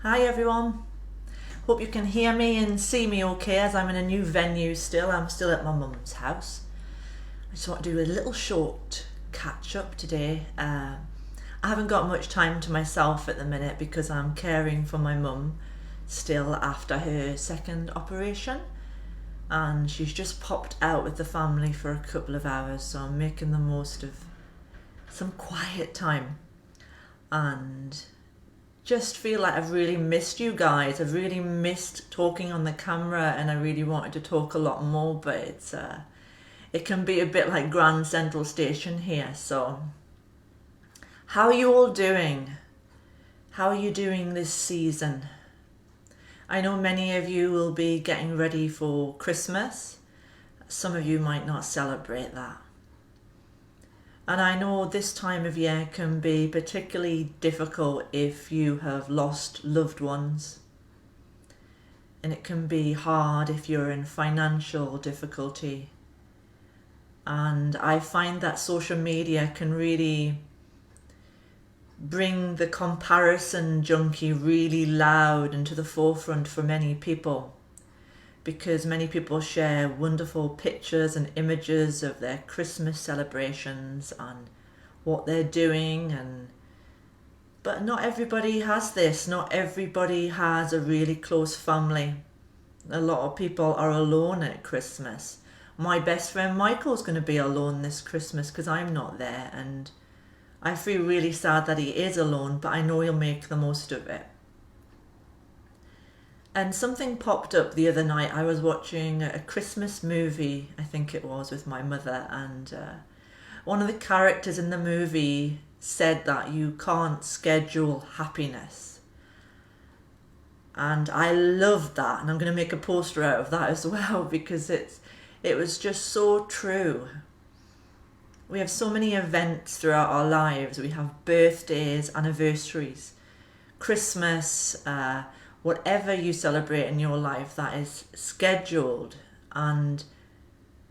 Hi everyone. Hope you can hear me and see me okay as I'm in a new venue still. I'm still at my mum's house. I just want to do a little short catch up today. I haven't got much time to myself at the minute because I'm caring for my mum still after her second operation, and she's just popped out with the family for a couple of hours, so I'm making the most of some quiet time and just feel like I've really missed you guys. I've really missed talking on the camera, and I really wanted to talk a lot more, but it can be a bit like Grand Central Station here. So how are you all doing? How are you doing this season? I know many of you will be getting ready for Christmas. Some of you might not celebrate that. And I know this time of year can be particularly difficult if you have lost loved ones. And it can be hard if you're in financial difficulty. And I find that social media can really bring the comparison junkie really loud and to the forefront for many people, because many people share wonderful pictures and images of their Christmas celebrations and what they're doing, but not everybody has this. Not everybody has a really close family. A lot of people are alone at Christmas. My best friend Michael's going to be alone this Christmas because I'm not there, and I feel really sad that he is alone, but I know he'll make the most of it. And something popped up the other night. I was watching a Christmas movie, I think it was, with my mother, and one of the characters in the movie said that you can't schedule happiness. And I loved that, and I'm going to make a poster out of that as well, because it was just so true. We have so many events throughout our lives. We have birthdays, anniversaries, Christmas, whatever you celebrate in your life that is scheduled, and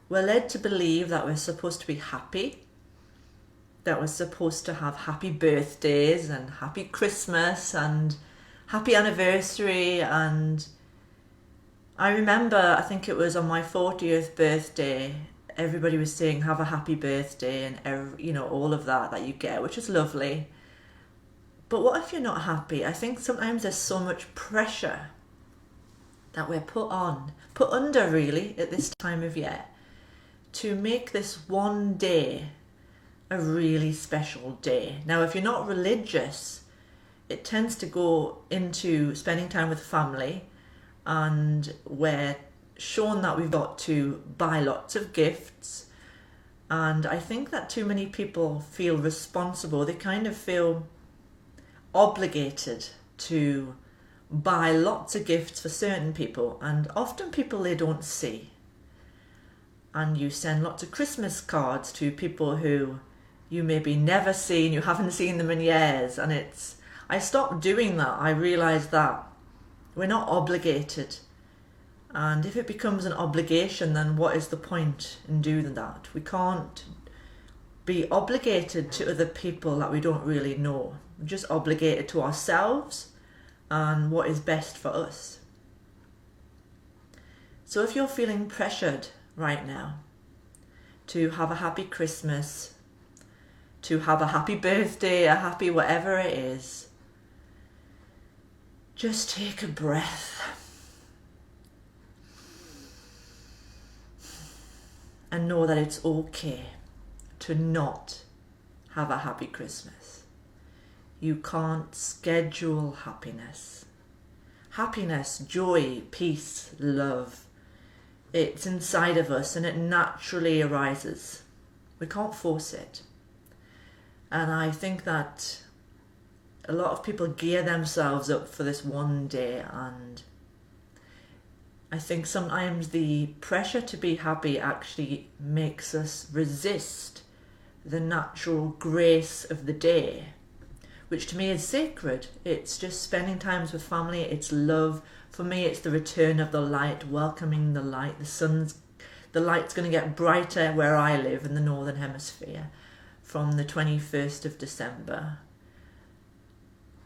we're led to believe that we're supposed to be happy, that we're supposed to have happy birthdays and happy Christmas and happy anniversary. And I remember, I think it was on my 40th birthday, everybody was saying have a happy birthday and all of that you get, which is lovely. But what if you're not happy? I think sometimes there's so much pressure that we're put under really at this time of year to make this one day a really special day. Now, if you're not religious, it tends to go into spending time with family, and we're shown that we've got to buy lots of gifts. And I think that too many people feel responsible. They kind of feel obligated to buy lots of gifts for certain people, and often people they don't see. And you send lots of Christmas cards to people who you maybe never see, and you haven't seen them in years. And I stopped doing that. I realised that we're not obligated, and if it becomes an obligation, then what is the point in doing that? We can't be obligated to other people that we don't really know. We're just obligated to ourselves and what is best for us. So if you're feeling pressured right now to have a happy Christmas, to have a happy birthday, a happy whatever it is, just take a breath and know that it's okay to not have a happy Christmas. You can't schedule happiness. Happiness, joy, peace, love, it's inside of us and it naturally arises. We can't force it. And I think that a lot of people gear themselves up for this one day, and I think sometimes the pressure to be happy actually makes us resist the natural grace of the day, which to me is sacred. It's just spending times with family, it's love. For me, it's the return of the light, welcoming the light. The light's going to get brighter where I live in the Northern Hemisphere from the 21st of December.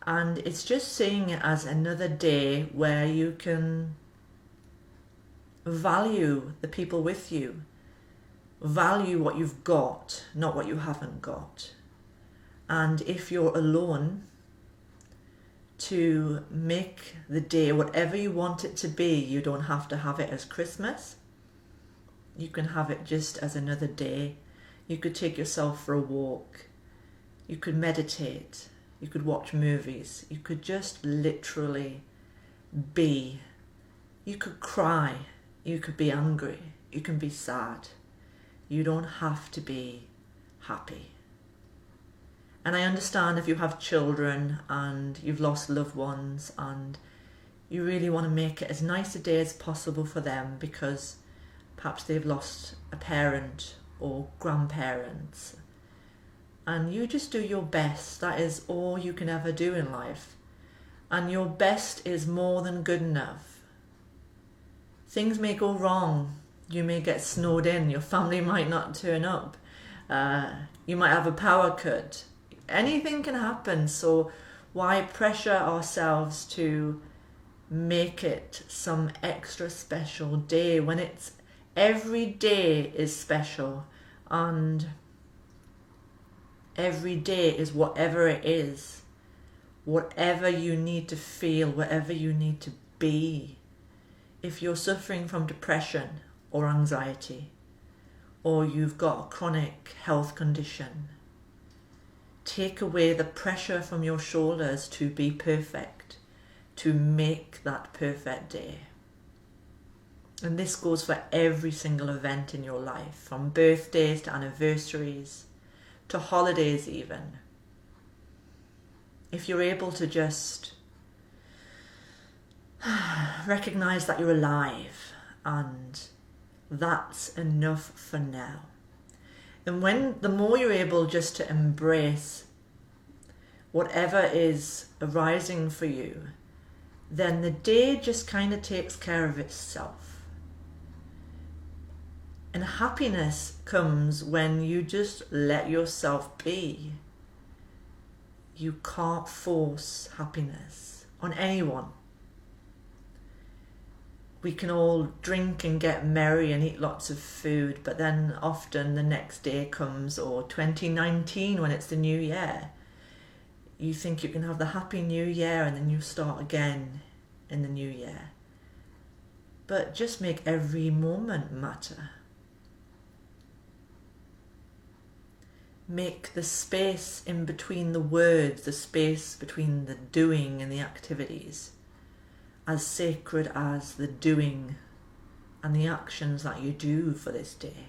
And it's just seeing it as another day where you can value the people with you, value what you've got, not what you haven't got. And if you're alone, to make the day whatever you want it to be. You don't have to have it as Christmas. You can have it just as another day. You could take yourself for a walk. You could meditate. You could watch movies. You could just literally be. You could cry. You could be angry. You can be sad. You don't have to be happy. And I understand if you have children and you've lost loved ones and you really want to make it as nice a day as possible for them because perhaps they've lost a parent or grandparents. And you just do your best. That is all you can ever do in life. And your best is more than good enough. Things may go wrong. You may get snowed in. Your family might not turn up. You might have a power cut. Anything can happen. So why pressure ourselves to make it some extra special day when it's every day is special, and every day is whatever it is, whatever you need to feel, whatever you need to be. If you're suffering from depression or anxiety, or you've got a chronic health condition, take away the pressure from your shoulders to be perfect, to make that perfect day. And this goes for every single event in your life, from birthdays to anniversaries, to holidays even. If you're able to just recognize that you're alive, and that's enough for now. And when the more you're able just to embrace whatever is arising for you, then the day just kind of takes care of itself. And happiness comes when you just let yourself be. You can't force happiness on anyone. We can all drink and get merry and eat lots of food, but then often the next day comes, or 2019 when it's the new year. You think you can have the happy new year and then you start again in the new year. But just make every moment matter. Make the space in between the words, the space between the doing and the activities, as sacred as the doing and the actions that you do for this day.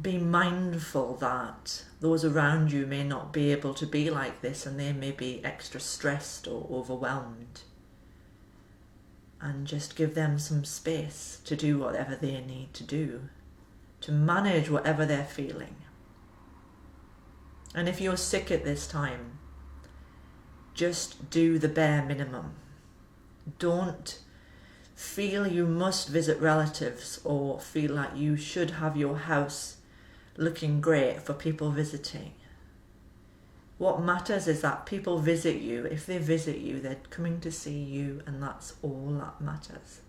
Be mindful that those around you may not be able to be like this, and they may be extra stressed or overwhelmed. And just give them some space to do whatever they need to do, to manage whatever they're feeling. And if you're sick at this time, just do the bare minimum. Don't feel you must visit relatives or feel like you should have your house looking great for people visiting. What matters is that people visit you. If they visit you, they're coming to see you, and that's all that matters.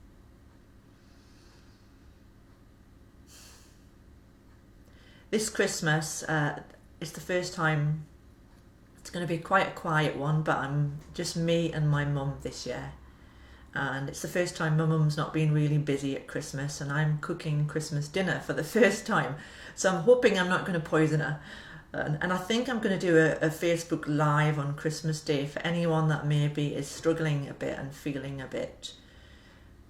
This Christmas, it's the first time. It's going to be quite a quiet one, but I'm just me and my mum this year. And it's the first time my mum's not been really busy at Christmas, and I'm cooking Christmas dinner for the first time. So I'm hoping I'm not going to poison her. And I think I'm going to do a Facebook Live on Christmas Day for anyone that maybe is struggling a bit and feeling a bit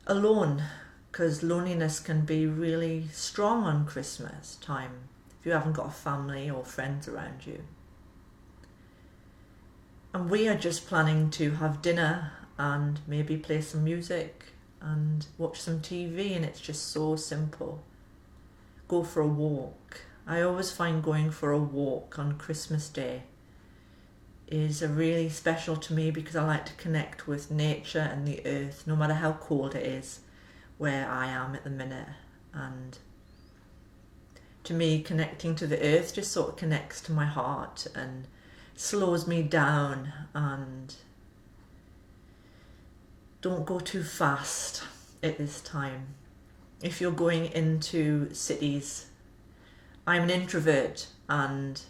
alone, because loneliness can be really strong on Christmas time if you haven't got a family or friends around you. And we are just planning to have dinner and maybe play some music and watch some TV, and it's just so simple. Go for a walk. I always find going for a walk on Christmas Day is really special to me, because I like to connect with nature and the earth, no matter how cold it is where I am at the minute. And to me, connecting to the earth just sort of connects to my heart, and slows me down. And don't go too fast at this time. If you're going into cities, I'm an introvert and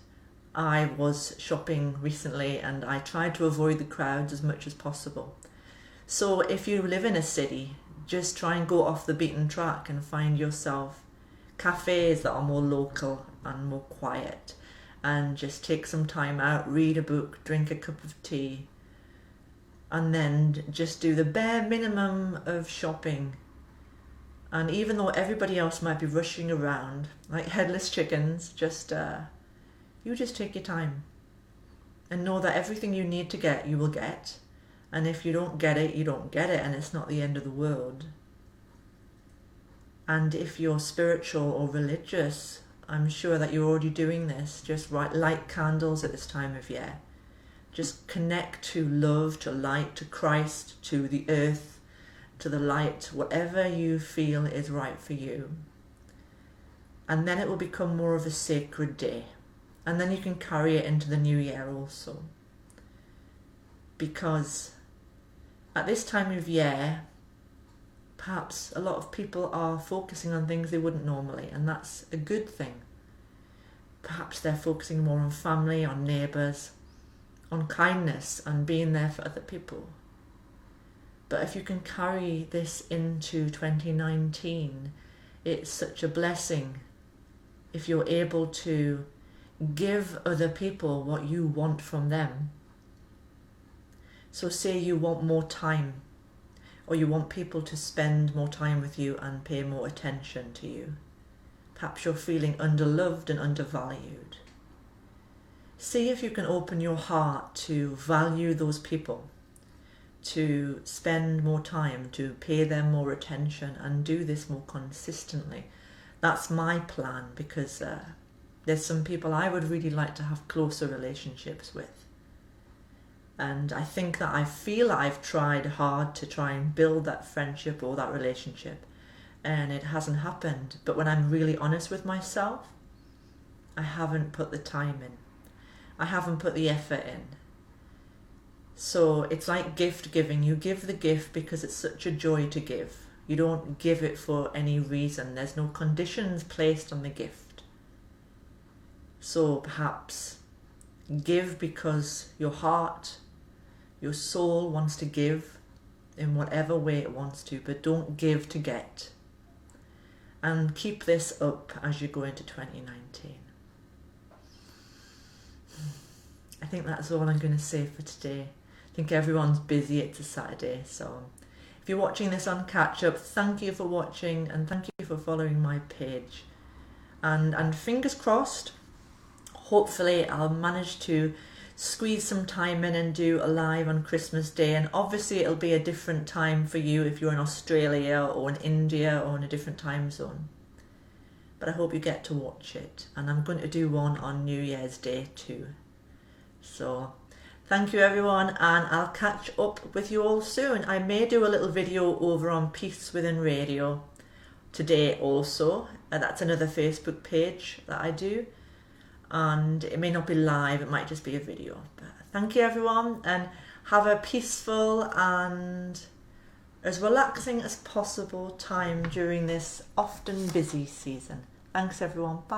I was shopping recently and I tried to avoid the crowds as much as possible. So if you live in a city, just try and go off the beaten track and find yourself cafes that are more local and more quiet, and just take some time out, read a book, drink a cup of tea, and then just do the bare minimum of shopping. And even though everybody else might be rushing around like headless chickens, you just take your time and know that everything you need to get, you will get. And if you don't get it, you don't get it, and it's not the end of the world. And if you're spiritual or religious, I'm sure that you're already doing this. Just light candles at this time of year. Just connect to love, to light, to Christ, to the earth, to the light, whatever you feel is right for you. And then it will become more of a sacred day. And then you can carry it into the new year also. Because at this time of year, perhaps a lot of people are focusing on things they wouldn't normally, and that's a good thing. Perhaps they're focusing more on family, on neighbours, on kindness and being there for other people. But if you can carry this into 2019, it's such a blessing if you're able to give other people what you want from them. So say you want more time, or you want people to spend more time with you and pay more attention to you. Perhaps you're feeling underloved and undervalued. See if you can open your heart to value those people, to spend more time, to pay them more attention, and do this more consistently. That's my plan, because there's some people I would really like to have closer relationships with. And I think that I feel I've tried hard to try and build that friendship or that relationship, and it hasn't happened. But when I'm really honest with myself, I haven't put the time in. I haven't put the effort in. So it's like gift giving. You give the gift because it's such a joy to give. You don't give it for any reason. There's no conditions placed on the gift. So perhaps give because your heart, your soul wants to give in whatever way it wants to, but don't give to get. And keep this up as you go into 2019. I think that's all I'm going to say for today. I think everyone's busy, it's a Saturday, so if you're watching this on catch up, thank you for watching and thank you for following my page. And fingers crossed, hopefully I'll manage to squeeze some time in and do a live on Christmas Day. And obviously it'll be a different time for you if you're in Australia or in India or in a different time zone. But I hope you get to watch it. And I'm going to do one on New Year's Day too. So thank you everyone, and I'll catch up with you all soon. I may do a little video over on Peace Within Radio today also. That's another Facebook page that I do. And it may not be live, it might just be a video. But thank you everyone, and have a peaceful and as relaxing as possible time during this often busy season. Thanks everyone, bye.